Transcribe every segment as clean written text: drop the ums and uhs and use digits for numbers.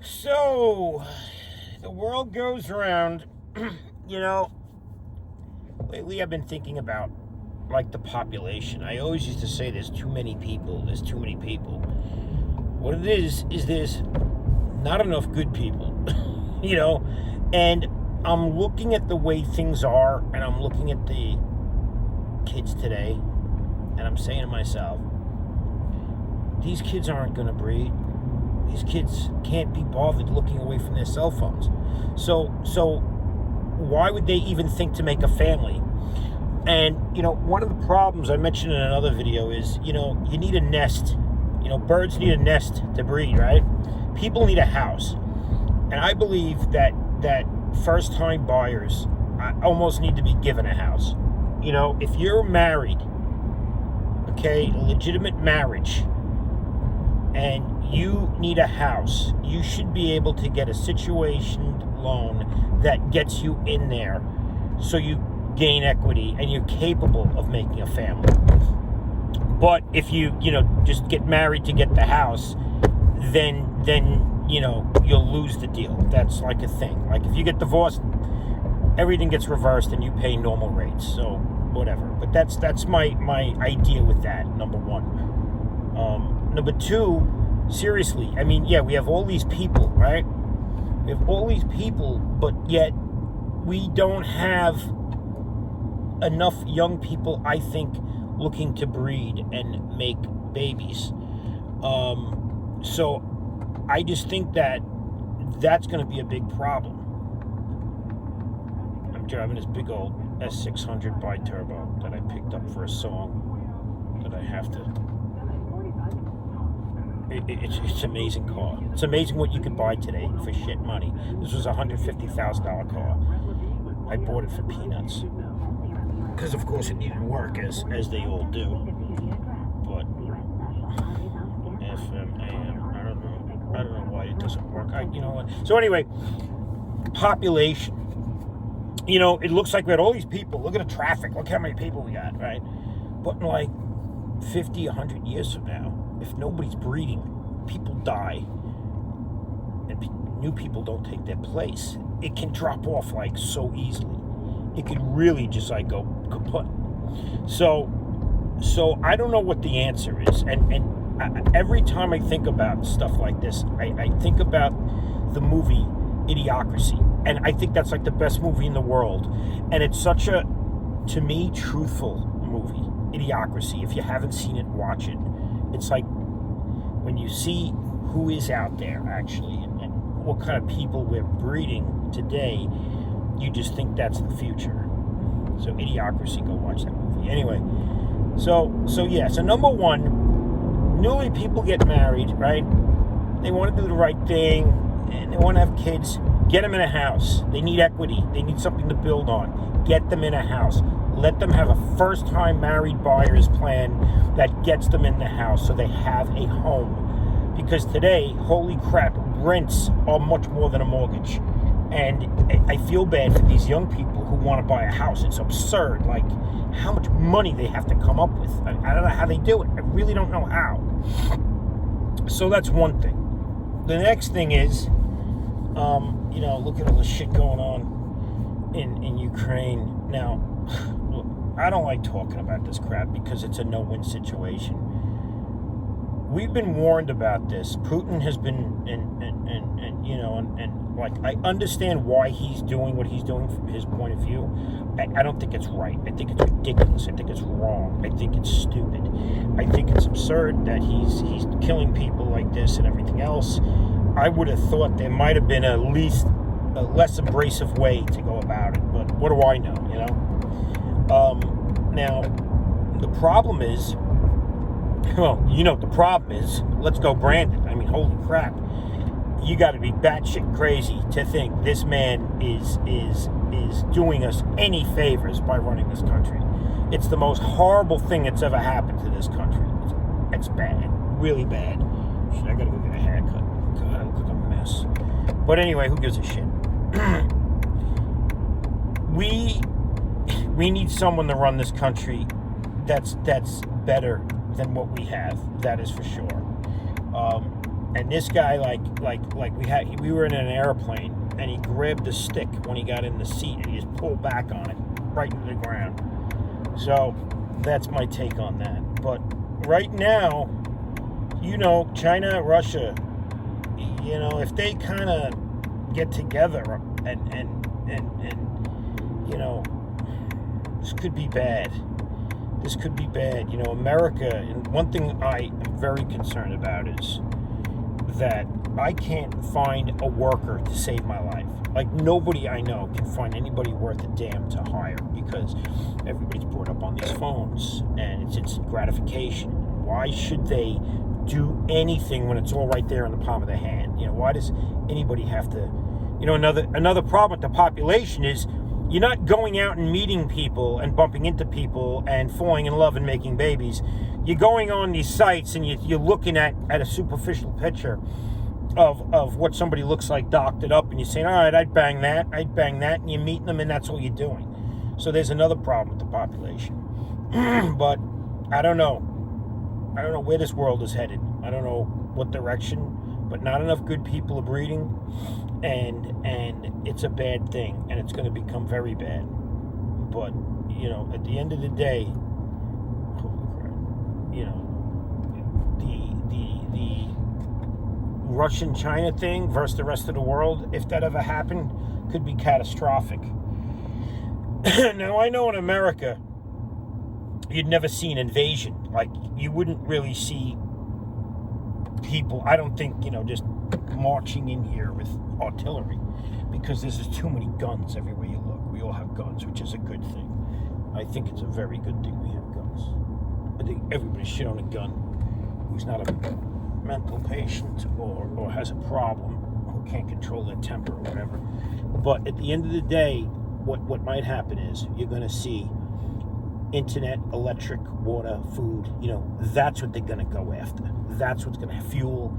So, the world goes around. you know, Lately I've been thinking about, like, the population. I always used to say there's too many people. There's too many people. What it is there's not enough good people, you know? And I'm looking at the way things are, and I'm looking at the kids today, and I'm saying to myself, these kids aren't going to breed. These kids can't be bothered looking away from their cell phones. So why would they even think to make a family? And, one of the problems I mentioned in another video is, you need a nest. Birds need a nest to breed, right? People need a house. And I believe that first-time buyers almost need to be given a house. If you're married, okay, a legitimate marriage, and you need a house, you should be able to get a situation loan that gets you in there so you gain equity and you're capable of making a family. But if you just get married to get the house, then you'll lose the deal. That's like a thing. Like if you get divorced, everything gets reversed and you pay normal rates. So whatever. But that's my idea with that, number one. Number two, seriously, we have all these people, right? We have all these people, but yet we don't have enough young people, I think, looking to breed and make babies. So I just think that's going to be a big problem. I'm driving this big old S600 bi-turbo that I picked up for a song that I have to... It's an amazing car. It's amazing what you could buy today for shit money. This was a $150,000 car. I bought it for peanuts. Because of course it needed work, as they all do. But FM, AM, I don't know why it doesn't work. So anyway, population. It looks like we had all these people. Look at the traffic. Look how many people we got, right? But in like 50, 100 years from now, if nobody's breeding, people die, and new people don't take their place. It can drop off like so easily. It could really just like go kaput. So I don't know what the answer is. And every time I think about stuff like this, I think about the movie Idiocracy. And I think that's like the best movie in the world. And it's such a, to me, truthful movie, Idiocracy. If you haven't seen it, watch it. It's like when you see who is out there actually and what kind of people we're breeding today, you just think that's the future. So Idiocracy, go watch that movie. Anyway, so number one, newly people get married, right? They want to do the right thing and they want to have kids. Get them in a house. They need equity. They need something to build on. Get them in a house. Let them have a first-time married buyer's plan that gets them in the house so they have a home. Because today, holy crap, rents are much more than a mortgage. And I feel bad for these young people who want to buy a house. It's absurd, like how much money they have to come up with. I don't know how they do it. I really don't know how. So that's one thing. The next thing is, look at all the shit going on in Ukraine. Now, look, I don't like talking about this crap because it's a no-win situation. We've been warned about this. Putin has been, I understand why he's doing what he's doing from his point of view. I don't think it's right. I think it's ridiculous. I think it's wrong. I think it's stupid. I think it's absurd that he's killing people like this and everything else. I would have thought there might have been at least a less abrasive way to go about it, but what do I know, Now, the problem is, the problem is, let's go Brandon. Holy crap. You got to be batshit crazy to think this man is doing us any favors by running this country. It's the most horrible thing that's ever happened to this country. It's bad, really bad. Shit, I got to go get a haircut. God, I look like a mess. But anyway, who gives a shit? We need someone to run this country that's better than what we have. That is for sure. And this guy, we were in an airplane, and he grabbed the stick when he got in the seat, and he just pulled back on it, right into the ground. So that's my take on that. But right now, China, Russia, if they kind of get together and this could be bad. This could be bad. America, and one thing I am very concerned about is that I can't find a worker to save my life. Like, nobody I know can find anybody worth a damn to hire, because everybody's brought up on these phones, and it's instant gratification. Why should they do anything when it's all right there in the palm of their hand? Why does anybody have to? Another problem with the population is you're not going out and meeting people and bumping into people and falling in love and making babies. You're going on these sites and you're looking at a superficial picture of what somebody looks like doctored up, and you're saying, all right, I'd bang that, and you're meeting them, and that's all you're doing. So there's another problem with the population. But I don't know where this world is headed. I don't know what direction, but not enough good people are breeding, and it's a bad thing, and it's going to become very bad. But at the end of the day, holy crap, the Russian-China thing versus the rest of the world, if that ever happened, could be catastrophic. Now, I know in America, you'd never see an invasion. Like, you wouldn't really see people, I don't think, just marching in here with artillery, because there's just too many guns everywhere you look. We all have guns, which is a good thing. I think it's a very good thing we have guns. I think everybody should own a gun who's not a mental patient or has a problem, who can't control their temper or whatever. But at the end of the day, what might happen is you're going to see internet, electric, water, food. That's what they're going to go after. That's what's going to fuel.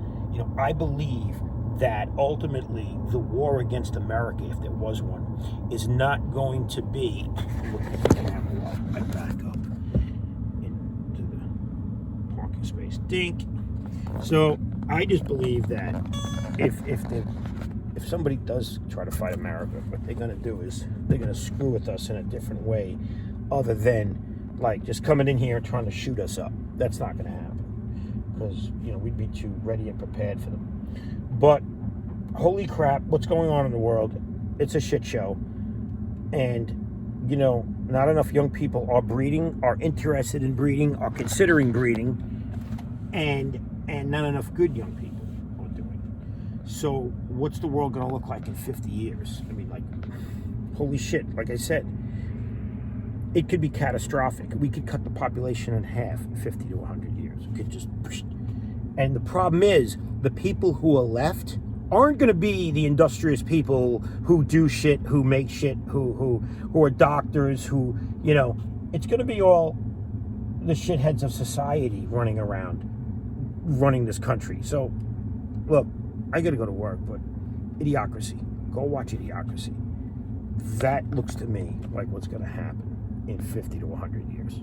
I believe that ultimately the war against America, if there was one, is not going to be. Look at the camera while I back up into the parking space. Dink. So I just believe that if somebody does try to fight America, what they're going to do is they're going to screw with us in a different way, other than like just coming in here and trying to shoot us up. That's not going to happen, because we'd be too ready and prepared for them. But holy crap, what's going on in the world? It's a shit show, and not enough young people are breeding, are interested in breeding, are considering breeding, and not enough good young people are doing it. So what's the world going to look like in 50 years? I mean, like, holy shit, like I said, it could be catastrophic. We could cut the population in half in 50 to 100 years. It could just... And the problem is, the people who are left aren't going to be the industrious people who do shit, who make shit, who are doctors, who, it's going to be all the shitheads of society running around, running this country. So, look, I got to go to work, but Idiocracy. Go watch Idiocracy. That looks to me like what's going to happen in 50 to 100 years.